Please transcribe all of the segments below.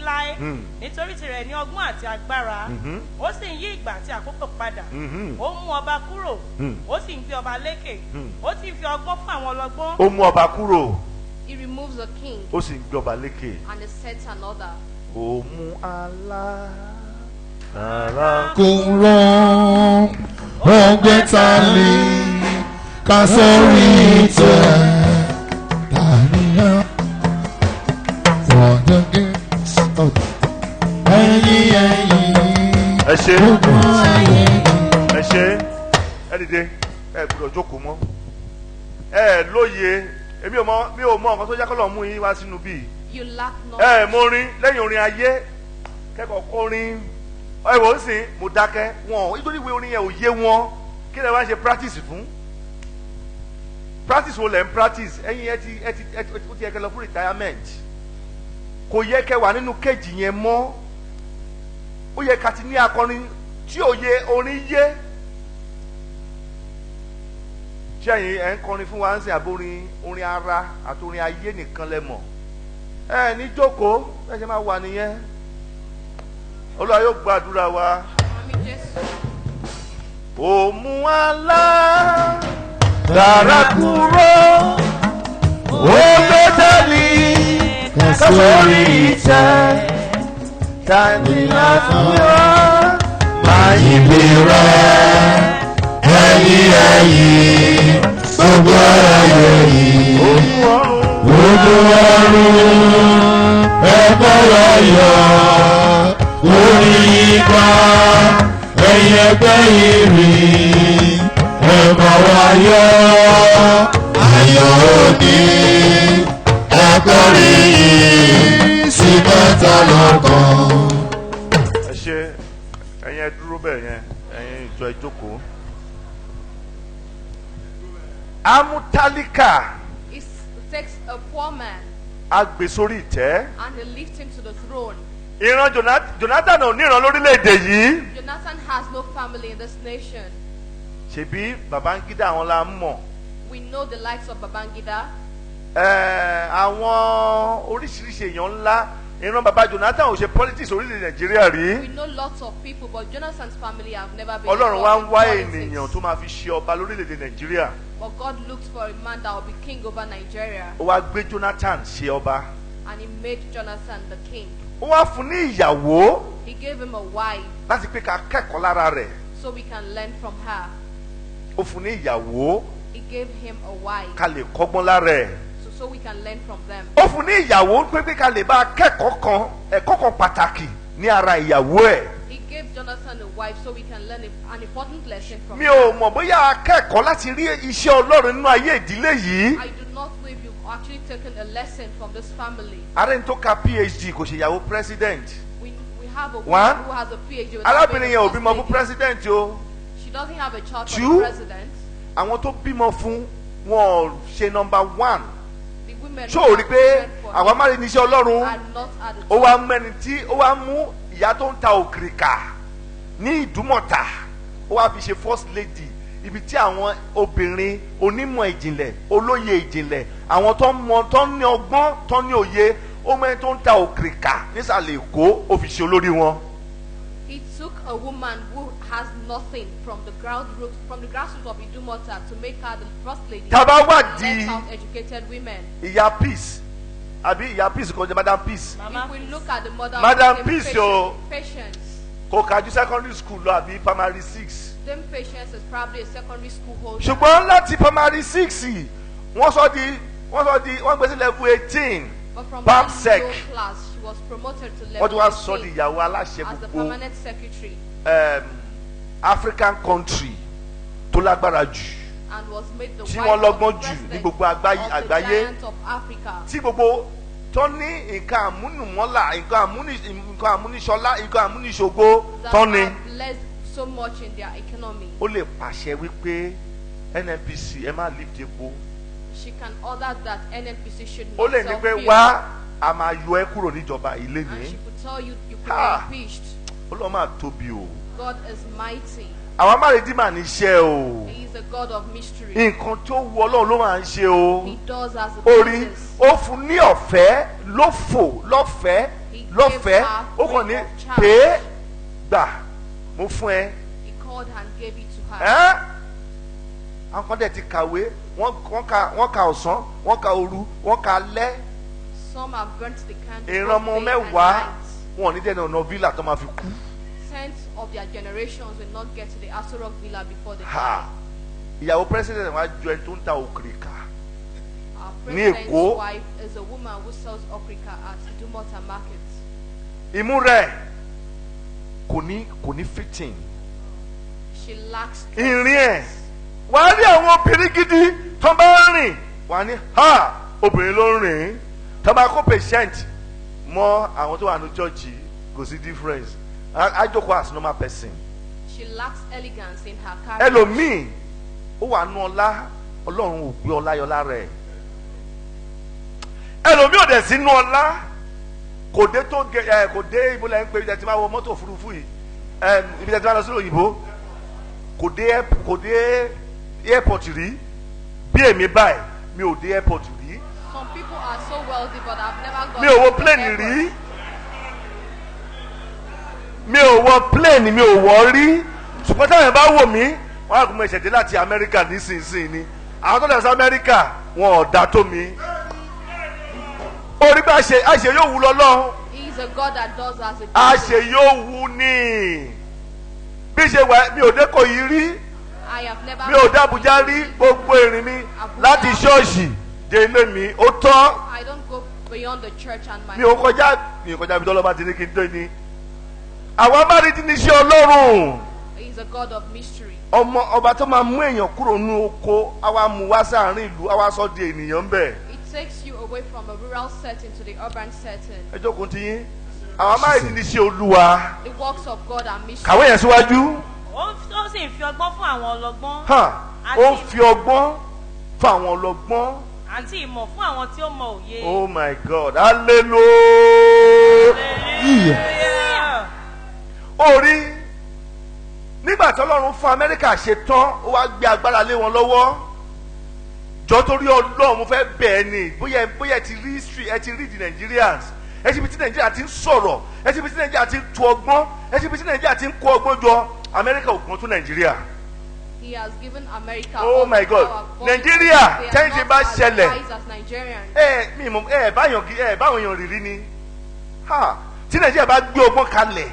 láé nítorí tirẹ̀ ní ọgbọ́n àti agbára ó sì ń yí ìgbà àti àkókò padà ó mú ọba kúrò ó sì ń gbé ọba lékè ó sì ń fi ọgbọ́n fún àwọn ọlọ́gbọ́n. ó mú ọba kúrò. He removes a king. ó sì ń gbé ọba lékè. And he sets another. ó mú alágbára kúrò ọgbẹ́tàlì kásórí ìtẹ́ dàníyàn for the gates of ẹ̀yìn ẹ ṣe gbogbo ayé. ẹ ṣe ẹ dìde ẹ gbọ́dọ̀ jókòó mọ́ ẹ lóye èmi ò mọ nǹkan tó jẹ́ kọ́ lọ́ọ́ mú yín wá sínú bíi You lack knowledge. mo rin lẹ́yìn orin ayé kẹ́kọ̀ọ́ kọrin ẹ wò ó sìn mo dákẹ́ wọn nítorí ìwé orin yẹn ò yé wọn kí lè wá ṣe practice fún practice wo lẹ̀ ń practice ẹ̀yin ẹ ti yẹ kẹ́ lọ fún retirement kò yẹ kẹ́ wà nínú kéèjì yẹn mọ́ ó yẹ ká ti ní akọrin tí ò yẹ orin yé ṣé ẹ̀yin ẹ̀ ń kọrin fún wa ń sìn àbórin orin ara àti orin ayé nìkan lẹ mọ̀ ẹ ní jókòó ẹ ṣe máa wà nìyẹn Olúwa yóò gbàdúrà wa. Àmín Jésù. Òmù alágbára kúrò ó gbé tẹ́lí kásórí ìtẹ́ tani àfúrá máa yí bèrè ẹ̀yìn gbogbo ayé yìí. Gbogbo ọ̀run ẹ̀kọ́ ayọ̀ orí ipa ẹ̀yìn ẹgbẹ́ ìrìn ẹ̀kọ́ ayọ̀ ayọ̀ òní ẹ̀kọ́ rí sí mẹ́ta lọ́kàn. ẹ ṣe ẹ̀yin ẹ dúró bẹ́ẹ̀ yẹn ẹ̀yin ìjọ ìjókòó. Amútálíkà. Takes a poor man a gbé sórí ìtẹ́. and he lifts him to the throne. ìran Jonathan ò níran lórílẹ̀‐èdè yìí. Jonathan has no family in this nation. ṣebí Babangida àwọn la ń mọ̀. We know the likes of Babangida. àwọn oríṣiríṣi èèyàn ńlá ìran baba Jonathan ò ṣe politics orílẹ̀ Nàìjíríà rí. We know lots of people, but Jonathan's family have never been Ọlọ́run wá ń involved wá in politics. ènìyàn tó máa fi ṣe ọba lórílẹ̀ Nàìjíríà. But God looked for a man that will be king over Nigeria, ó wá gbé Jonathan ṣe ọba. and he made Jonathan the king. ó wá fún ní ìyàwó He gave him a wife láti pé ká kẹ́kọ̀ọ́ lára rẹ̀. so we can learn from her. ó fún ní ìyàwó He gave him a wife ká lè kọ́gbọ́n lára ẹ̀. so we can learn from them. ó fún ní ìyàwó pé ká lè bá kẹ́kọ̀ọ́ kan ẹ̀kọ́ kan pàtàkì ní ara ìyàwó ẹ̀. He gave Jonathan a wife so we can learn an important lesson from mi her. ò mọ̀ bóyá akẹ́kọ̀ọ́ láti rí iṣẹ́ Ọlọ́run nínú ayé ìdílé yìí. I do not know if you've actually taken a lesson from this family. arẹ́ni tó ka PhD kò ṣe ìyàwó president. We have a One, woman who has a PhD. without arábìnrin being yẹn ò a bímọ first fún lady. president o. She doesn't have a child for Two, the president. àwọn tó bímọ fún wọn ò ṣe number one. The women ṣó o who rí have pé children for àwọn him amárin níṣẹ́ Ọlọ́run are not at the ó wá top. mẹ́ni tí ó wá mú ìyá tó ń ta òkìrìkà ní Ìdúmọ̀tà ó wá fi ṣe first lady ibi tí àwọn obìnrin onímọ̀ ìjìnlẹ̀ olóye ìjìnlẹ̀ àwọn tó ń mọ tó ń ní ọgbọ́n tó ń ní òye ó mẹ́ni tó ń ta òkìrìkà nísàlẹ̀ Èkó ó fi ṣe olórí wọn. He took a woman who has nothing from the grassroots of Idumota to make her the first lady. Tàbá wá and di let out educated women. ìyá peace àbí ìyá peace kò jẹ́ madam peace If we look at the mother Madam of Peace, yo. Patience. kò kájú secondary school lọ àbí primary 6. Them Patience is probably a secondary school holder. ṣùgbọ́n láti primary 6 wọ́n gbé sí level 18 But from Bam that sec. low class, she was promoted to wọ́n ti level wá sọ di 18 ìyàwó aláṣẹ as the gbogbo permanent secretary African country tó lágbára jù and was made the tí wife wọ́n of lọ́gbọ́n the jù president ní gbogbo of the àgbáyé giant of Africa. tí gbogbo tó ní nǹkan àmúnùmọ́là nǹkan àmúniṣọlá nǹkan àmúniṣògo That tó ní. are blessed so much in their economy. ó lè pàṣẹ wípé NNPC ẹ má lift epo She can order that NNPC should ó not lè ní sell pé fuel. wá a máa yọ ẹ́ kúrò níjọba ilé And ní she could tell you could be Ah. impeached. Ọlọ́run máa tóbi o God is mighty. àwọn Amárédì mà níṣẹ́ o He is a God of mystery. nǹkan tó wu Ọlọ́run ló máa ń ṣe o He does as it orí pleases. ó fún ní ọ̀fẹ́ lófò lọ́fẹ̀ẹ́ He lọ́fẹ̀ẹ́ gave her ó kàn ní free of charge. pé gbà mo fún ẹ. He called and gave it to her. ẹ́ àwọn kan dẹ̀ ti kàwé wọ́n ka ọ̀sán wọ́n ka òru wọ́n ka alẹ́. Some have burnt the candle ìran ọmọ both day and mẹ́wàá night. wọn ò ní dẹ́nu ọ̀nà villa tó máa fi kú. Tenth of their generations will not get to the Aso Rock Villa before they Ha! die. Ìyàwó president wa jọ ẹni tó ń ta òkìrìkà. Our Ní president's Èkó. wife is a woman who sells okrika at Idumota Market. Imú rẹ̀ kò ní fitting. She lacks Ìrìn ẹ̀ wàá rí àwọn obìnrin gidi tó bá rìn wàá ní ha obìnrin ló ń rìn tó bá kó patient mọ́ àwọn tó wà ní church kò sí difference. I jókòó as normal person. She lacks elegance in her carriage. Ẹlòmíì ó wà nù ọlá Ọlọ́run ò gbé ọlá yọ lára ẹ̀. Ẹlòmíì ò dẹ̀ sí nù ọlá kò dé tó kò dé ibo lẹ́yìn pé ibi tí máa wọ mọ́tò òfurufú yìí ibi tí máa lọ sí òyìnbó kò dé airport rí bí èmi báyìí mi ò dé airport rí. Some people are so wealthy but I've never gone Mi ò wọ to the plane airport. rí. Mi ò wọ plane mi ò wọ rí ṣùgbọ́n táwọn bá wò mí wọ́n á kún mi ṣẹ̀dé láti Amẹ́ríkà nísinsìnyí ni àwọn tó lọ sí Amẹ́ríkà wọn ò dá tó mi. Orí bá àṣẹ yóò wú lọ́lọ́run He is a God that does as a àṣẹ yóò wú ní bí ṣe wà mi ò dé kò yí rí I have never mi ò dé Abuja rí gbogbo ìrìn mi láti ṣọ́ọ̀ṣì dé ilé mi ó tọ́ I don't go beyond the church and my mi ò kọjá ibi tọ́lọ́ba ti ní kí n dé ni. Awamaridi ní iṣẹ́ Ọlọ́run. He is a God of mystery. Ọba tó máa mú èèyàn kúrò nínú oko àwa mú wá sáàrin ìlú àwa sọ di ènìyàn ń bẹ̀. It takes you away from a rural setting to the urban setting. Ẹ jókòó ti yín Awamaridi ní iṣẹ́ Olúwa. The works of God are mystery. Kàwé yẹn síwájú. ó sì ń fi ọgbọ́n fún àwọn ọlọ́gbọ́n. Ó ń fi ọgbọ́n fún àwọn ọlọ́gbọ́n. àti ìmọ̀ fún àwọn tí ó mọ òye. Oh my God, hallelujah. Hallelujah. Orí nígbà tí Ọlọ́run fún Amẹ́ríkà ṣe tán ó wá gbé agbára lé wọn lọ́wọ́. Jọ torí Ọlọ́run mo fẹ́ bẹ̀ ẹ́ ni bóyá ẹ ti rí history ẹ ti rí the Nigerians ẹ ti bí tí Nàìjíríà ti ń sọ̀rọ̀ ẹ ti bí tí Nàìjíríà ti ń tu ọgbọ́n ẹ ti bí tí Nàìjíríà ti ń kó ọgbọ́n jọ Amẹ́ríkà ò gbọ́n tó Nàìjíríà. He has given America Oh all my the God. power, but Nigeria, they are tẹ́yìn tí not bá as ṣẹlẹ̀. wise as Nigerians. Báwọn èèyàn rìrì ni tí Nàìjíríà bá gbé ọgbọ́n kalẹ̀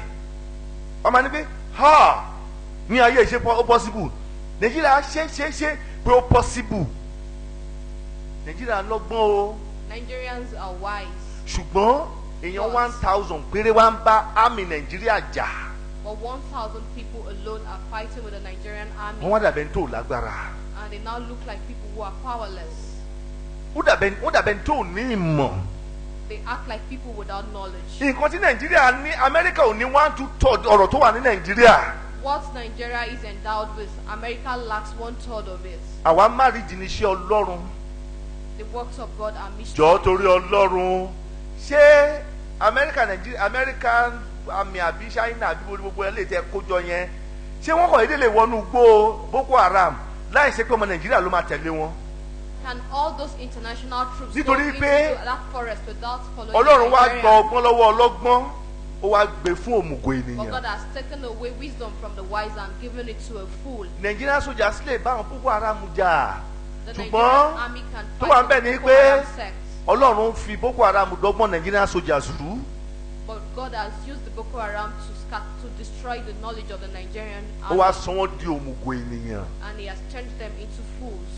ọmọ ní pé ní ayé ìṣe ó possible Nàìjíríà ṣe pé ó possible Nàìjíríà lọ́gbọ́n o Nigerians are wise, ṣùgbọ́n èèyàn 1,000 péré wá ń bá àmì Nàìjíríà jà but 1,000 people alone are fighting with the Nigerian army, wọ́n wá dàbẹ̀ tó lágbára and they now look like people who are powerless. wọ́n dàbẹ̀ tó ní ìmọ̀. They act like people without knowledge. Nǹkan tí Nàìjíríà ní Amẹ́ríkà ò ní 1/2 ọ̀rọ̀ tó wà ní Nàìjíríà. What Nigeria is endowed with, America lacks 1/3 of it. Awamaridi ní iṣẹ́ Ọlọ́run. The works of God are mystery. Jọ̀ọ́ torí Ọlọ́run ṣé American àmì àbí China àbí gbogbo ẹlẹ́yìí tẹ́ kójọ yẹn ṣé wọ́n kàn lè wọnú gbó Boko Haram láì ṣe pé ọmọ Nàìjíríà ló máa tẹ̀lé wọn. Can all those international troops go Nítorí into pé that forest without following Ọlọ́run wá gba Nigerians? ọgbọ́n lọ́wọ́ ọlọ́gbọ́n ó wá gbé fún òmùgọ̀ But ènìyàn. God has taken away wisdom from the wise and given it to a fool. Nàìjíríà sójà sílẹ̀ báwọn Boko Haram jà. The Ṣùgbọ́n Nigerian army can tó wà ń bẹ̀ fight ni the Boko pé Haram sect. Ọlọ́run fi Boko Haram dọ́gbọ́n Nàìjíríà sójà rú. But God has used the Boko Haram to destroy the knowledge of the Nigerian Ó army, wá sọ wọ́n di òmùgọ̀ ènìyàn. and He has turned them into fools.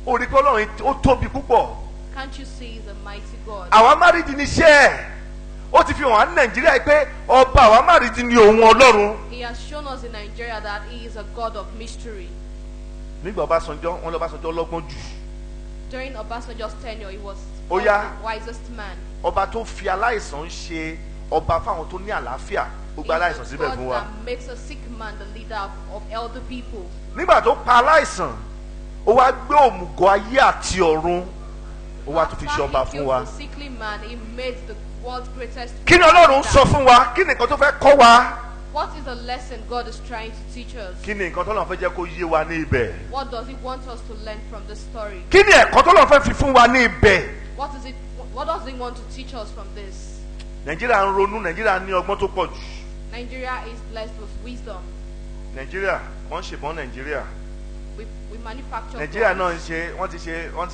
Ó rí pé Ọlọ́run ó tóbi púpọ̀. Can't you see He's a mighty God? Awamaridi níṣẹ́ ẹ̀ ó ti fi hàn á ní Nàìjíríà pé ọba Awamaridi ni òun Ọlọ́run. He has shown us in Nigeria that He is a God of mystery. Nígbà Ọbásanjọ́ wọn lọ Ọbásanjọ́ lọ́gbọ́n jù. During Obasanjo's tenure, he was Oh, yeah. the wisest man. Ọba tó fi aláìsàn ṣe ọba fáwọn tó ní àlàáfíà ó gba aláìsàn He's a síbẹ̀ God fún wa. that makes a sick man the leader of elder people. Nígbà tó pa aláìsàn ó wá gbé òmùgọ̀ ayé àti ọ̀run ó wá tún fi ṣe ọba After he fún wa. killed the sickly man, he made the world's greatest. Kí ni Ọlọ́run sọ fún wa? Kí ni nǹkan tó fẹ́ kọ́ wa? What is the lesson God is trying to teach us? Kí ni nǹkan tó lọ́n fẹ́ jẹ́ kó yé wa ní ibẹ̀? What does He want us to learn from this story? Kí ni ẹ̀kọ́ tó lọ́n fẹ́ fi fún wa ní ibẹ̀? What is it What does he want to teach us from this? Nàìjíríà ń ronú, Nàìjíríà ní ọgbọ́n tó pọ̀ jù. Nigeria is blessed with wisdom. Nàìjíríà wọ́n ń ṣèbọn Nàìjíríà. We manufacture Nàìjíríà náà ń guns. ṣe wọ́n ti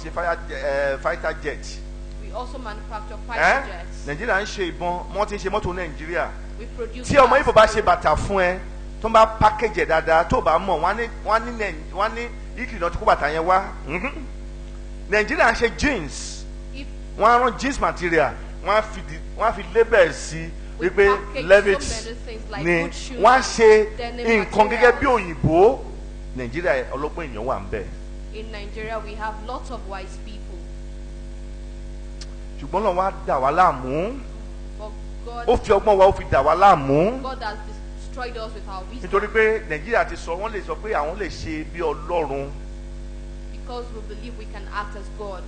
ṣe fighter jet. We also manufacture fighter jets. Nàìjíríà ń ṣe ìbọn, wọ́n ti ń ṣe mọ́tò Nàìjíríà. We produce Tí ọmọ cars. Ìbò bá ṣe bàtà fún ẹ tó ń bá package ẹ̀ dáadáa tó bá mọ̀ wọ́n ní Italy náà ti kó bàtà yẹn wá. Nàìjíríà ń ṣe jeans, If wọ́n á rán jeans material, wọ́n á fi label sí we wípé package Levitt so many things like ni good shoes, wọ́n á ṣe denim nǹkan gẹ́gẹ́ bí materials. òyìnbó. Nàìjíríà ọlọ́gbọ́n èèyàn wà ń bẹ̀. In Nigeria, we have lots of wise people. Ṣùgbọ́n náà wá dà wá láàmú. But Ó fi ọgbọ́n wa ó fi dà wá láàmú. God has destroyed us with our wisdom. Nítorí pé Nàìjíríà ti sọ wọ́n lè sọ pé àwọn lè ṣe bí Ọlọ́run. Because we believe we can act as God.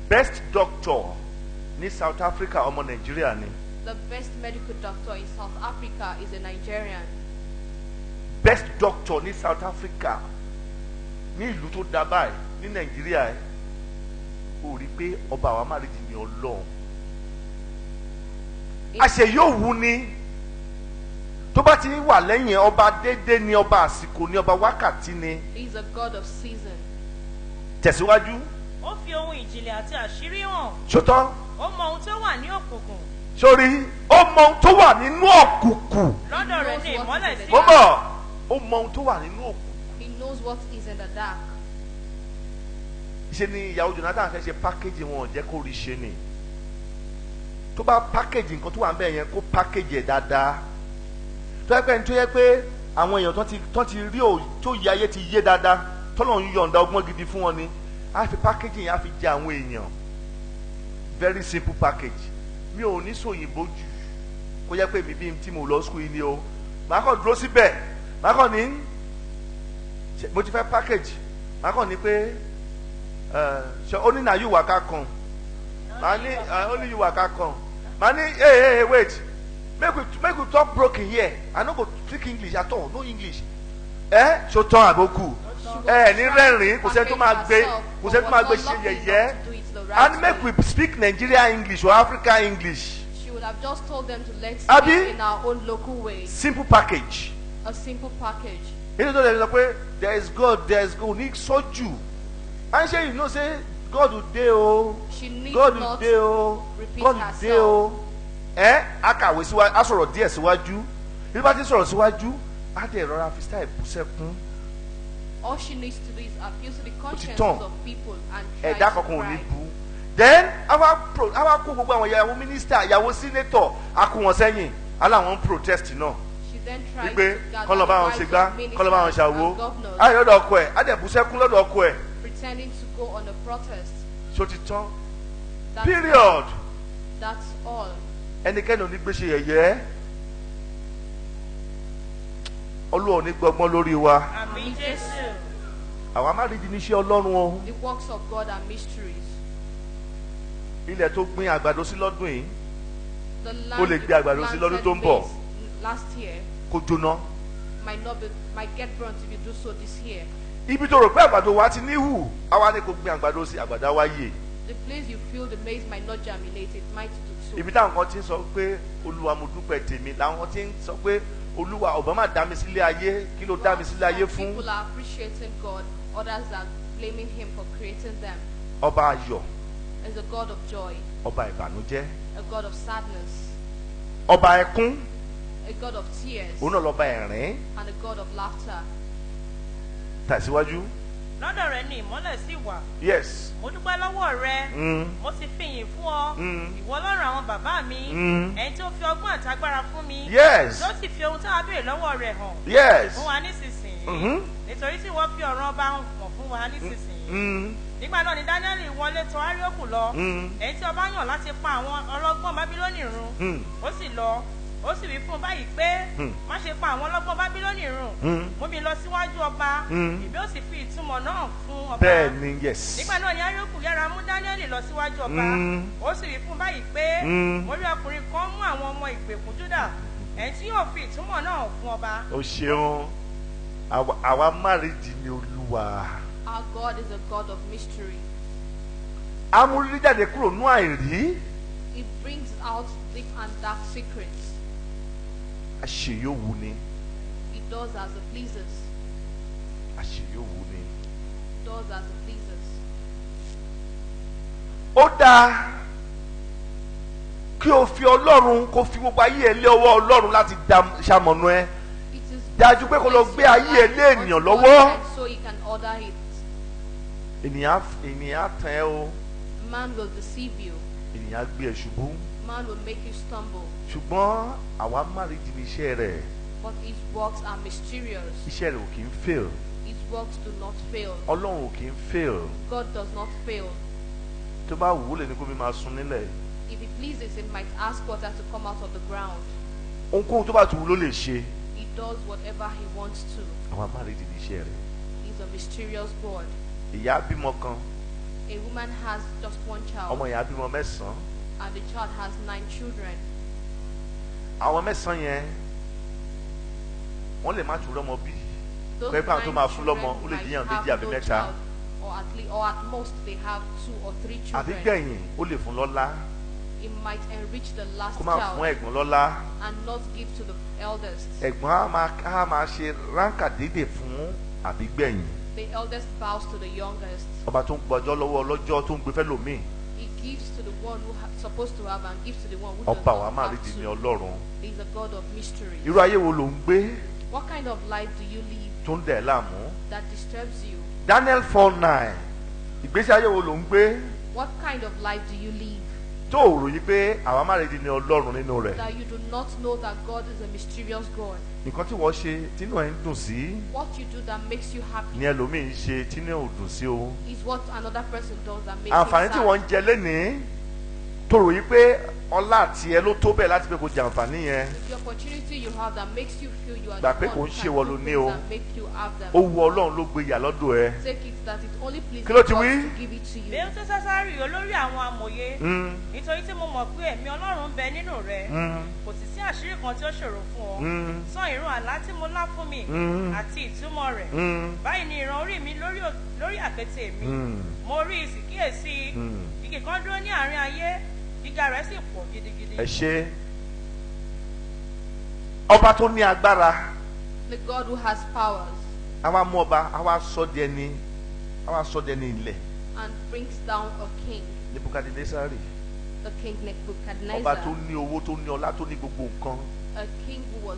Best doctor ní South Africa ọmọ Nàìjíríà ni. The best medical doctor in South Africa is a Nigerian. Best doctor ní South Africa ní ìlú tó dá báyìí ní Nàìjíríà ẹ̀ ó rí i pé ọba Awamaridi ni Ọlọ́run. Àṣẹ yóò wú ni tó bá ti wà lẹ́yìn ọba déédéé ni ọba àsìkò ni ọba wákàtí ni. He is a God of season. Tẹ̀síwájú. Ó fi ohun ìjìnlẹ̀ àti àṣírí hàn. Ṣótọ́ Ó mọ ohun tó wà ní òkùnkùn. sórí ó mọ ohun tó wà nínú òkùnkùn. Lọ́dọ̀ rẹ̀ ni ìmọ́lẹ̀ sí Mo bọ̀ ó mọ ohun tó wà nínú òkùnkùn. He knows what is in the dark. Ṣe ni ìyàwó Jonathan fẹ́ ṣe pákéjì wọn jẹ́ kó rí ṣe ni. Tó bá pákéjì nǹkan tó wà ń bẹ̀ yẹn kó pákéjì ẹ̀ dáadáa. Tó yẹ pé ní tó yẹ pé àwọn èèyàn tó ti rí tó yẹ ayé ti yé dáadáa tọ́lọ̀ ń yọ̀ǹda ọgbọ́n gidi fún wọn ni. A fi pákéjì yẹn a fi jẹ àwọn èèyàn. Very simple package. Mi ò ní sòyìnbó jù kó yẹ pé mi bí tí mo lọ school yìí ni o. Màá kàn dúró síbẹ̀. Màá kàn ní mo ti fẹ́ package. Màá kàn ní pé ṣe ó ní na you waka come. Màá ní only you waka come. Màá ní hey wait make we talk broken here. I no go speak English at all, no English. Ṣo tán àbókù? Ní rẹ́rìn-ín kò sẹ́ni tó máa gbé ṣe yẹ̀yẹ́. And make we speak Nigeria English or Africa English. She would have just told them to let's Abi? speak in our own local way. Simple package. A simple package. You know they say there is God, ní sọ́jú. And say you know say God will dey o. She needs God will not dey o. repeat God will herself. dey o. Akàwé síwájú, a sọ̀rọ̀ díẹ̀ síwájú. Bí bá ti sọ̀rọ̀ síwájú, á dẹ̀ rọra fi style bú sẹ́kún. All she needs to do is appeal to the consciences tán. of people and try Ẹ̀dá to kankan ò ní cry. bú. Then àwa kó gbogbo àwọn ìyàwó mínísítà, ìyàwó sínétọ̀, a kó wọn sẹ́yìn, aláwọn ń protest náà. She then tried Wípé to gather kọ́ lọ bá wọn the ṣe wives gbá, of kọ́ lọ bá wọn ministers ṣàwo. and governors, Ayọ̀ lọ́dọ̀ ọkọ ẹ̀, á dẹ̀ bú sẹ́kún lọ́dọ̀ ọkọ ẹ̀. pretending to go on a protest. Ṣó ti tán? That's Period. That's all. Ẹnikẹ́ni ò ní gbé ṣe yẹ̀yẹ́. Olúwa ò ní gbọ́gbọ́n lórí wa. Àmín Jésù. Awamaridi níṣẹ́ Ọlọ́run o. The works of God are mysteries. Ilẹ̀ tó gbin àgbàdo sí lọ́dún yìí The Ó lè land gbé àgbàdo sí lọ́dún tó ń bọ̀. last year kó jóná. might get burnt if you do so this year. Ibi tó rò pé àgbàdo wa ti níhù, àwa ni kò gbin àgbàdo sí àgbàdo wa yè. The place you feel the maize might not germinate, it might do so. Ibi táwọn kan ti ń sọ pé Olúwa mo dúpẹ́ tèmi, làwọn ti ń sọ pé Olúwa ọ̀bá má dá mi sílé ayé, kí ló dá mi sílé ayé Some fún? people are appreciating God, others are blaming Him for creating them. Ọba ayọ̀, As a God of joy, ọba ìbànújẹ́, a God of sadness, ọba ẹkún, a God of tears, òun náà lọ́ba ẹ̀rín. and a God of laughter. Tẹ̀síwájú. Lọ́dọ̀ rẹ̀ ni ìmọ́lẹ̀ sì wà. Yes. Mo dúpẹ́ lọ́wọ́ rẹ. Mo sì fi ìyìn fún ọ. Ìwọ Ọlọ́run àwọn bàbá mi. Ẹni tí ó fi ọgbọ́n àti agbára fún mi. Yes. Ló sì fi ohun tí a béèrè lọ́wọ́ rẹ̀ hàn. Yes. Fún wa nísinsìnyí. Nítorí tí wọ́n fi ọ̀ràn ọba hàn fún wa nísinsìnyí. Nígbà náà ni Dáníẹ́lì wọlé tọ̀ Áríókù lọ. Ẹni tí ọba yàn láti pa àwọn ọlọ́gbọ́n Bábílónì run. Ó sì lọ. Ó sì wí fún un báyìí pé má ṣe pa àwọn ọlọ́gbọ́n Bábílónì run. Mú mi lọ síwájú ọba. Ìbí ó sì fi ìtumọ̀ náà fún ọba. Bẹ́ẹ̀ni, yes. Nígbà náà ni Áríókù yára mú Dáníẹ́lì lọ síwájú ọba. Ó sì wí fún un báyìí pé mo rí ọkùnrin kan mú àwọn ọmọ ìgbèkùn Júdà. Ẹni tí yóò fi ìtumọ̀ náà fún ọba. O ṣeun, Awamaridi ni Olúwa. Our God is a God of mystery. amúrírí jáde kúrò nú àìrí. It brings out deep and dark secrets. Àṣeyọ̀wù ni. It does as it pleases. Àṣeyọ̀wù ni. It does as it pleases. Ó dáa kí o fi Ọlọ́run kó fi gbogbo ayé ẹ lé ọwọ́ Ọlọ́run láti ṣamọ̀nà ẹ. It is Dájú pé kó lọ gbé ayé ẹ lé ènìyàn lọ́wọ́. so he can order it. Ènìyàn tàn ẹ́ o. Man will deceive you. Ènìyàn gbé ẹ ṣubú. Man will make you stumble. Ṣùgbọ́n Awamaridi ní iṣẹ́ rẹ̀. But his works are mysterious. Iṣẹ́ rẹ̀ ò kì í fail. His works do not fail. Ọlọ́run ò kì í fail. God does not fail. Tó bá wù ú lè ní kó mi máa sun nílẹ̀. If he pleases, he might ask water to come out of the ground. Ohunkóhun tó bá tù ú ló lè ṣe. He does whatever he wants to. Awamaridi ní iṣẹ́ rẹ̀. He's a mysterious God. Ìyá bímọ kan. A woman has just one child. Ọmọ ìyá bímọ mẹ́sàn-án. And the child has 9 children. Àwọn mẹ́sàn-án yẹn wọ́n lè má tún rọ́mọ bí. Those Pé báwọn tó máa 9 fún lọ́mọ children ó lè might jiyàn have méjì àbí no mẹ́ta. child, or at most they have 2 or 3 Àbí children. gbẹ̀yìn ó lè fún lọ́lá. It might enrich the last Kó máa fún child ẹ̀gbọ́n lọ́lá. and not give to the eldest. Ẹ̀gbọ́n á máa ṣe ránkà dédè fún àbí gbẹ̀yìn. The eldest bows to the youngest. Ọba tó ń gbọ́jọ́ lọ́wọ́ ọlọ́jọ́ tó ń gbé fẹ́ lòmíì. He gives to the one who supposed to have and gives to the one who does Ọba not have Awamaridi ni to. Ọlọ́run. He is a God of mystery. Irú ayé wo ló ń gbé What kind of life do you live tó ń dẹ̀ ẹ́ láàmú? that disturbs you? Daniel 4:9 ìgbésí ayé wo ló ń gbé What kind of life do you live tó o ròyìn pé Awamaridi ni Ọlọ́run nínú rẹ̀? that you do not know that God is a mysterious God? Nǹkan tí wọ́n ṣe tínú ẹ̀ ń dùn sí What you do that makes you happy ni ẹlòmíì ń ṣe tínú ẹ̀ ò dùn sí o. is what another person does that makes Àǹfààní you tí sad. wọ́n ń jẹ lénìí tó ròyìn pé ọlá àti ẹ ló tó bẹ́ẹ̀ láti pé kò jẹ àǹfààní yẹn. The opportunity you have that makes you feel you are Gbà the pé one kò who ń ṣe can wọ́n do ló ní things o. that make you have them. Ó wu Ọlọ́run ló gbé ìyà lọ́dọ̀ ẹ. Take it that it only pleases Kí ló ti God wí? to give it to you. Bélútésásárì olórí àwọn amòye nítorí tí mo mọ̀ pé ẹ̀mí Ọlọ́run ń bẹ nínú rẹ̀ kò sì sí àṣírí kan tí ó ṣòro fún ọ sọ ìran àlá tí mo lá fún mi àti ìtumọ̀ rẹ̀ báyìí ni ìran orí mi lórí àkéte mi mo rí i sì kíyèsí igi kan dúró ní àárín ayé gíga rẹ̀ sì pọ̀ gidigidi. Ẹ ṣe ọba tó ní agbára The God who has powers àwa mú ọba àwa sọ di ẹni ilẹ̀ and brings down a king, Nebukadnesari. the king Ọba Nebuchadnezzar, tó ní owó tó ní ọlá tó ní gbogbo nǹkan. a king who was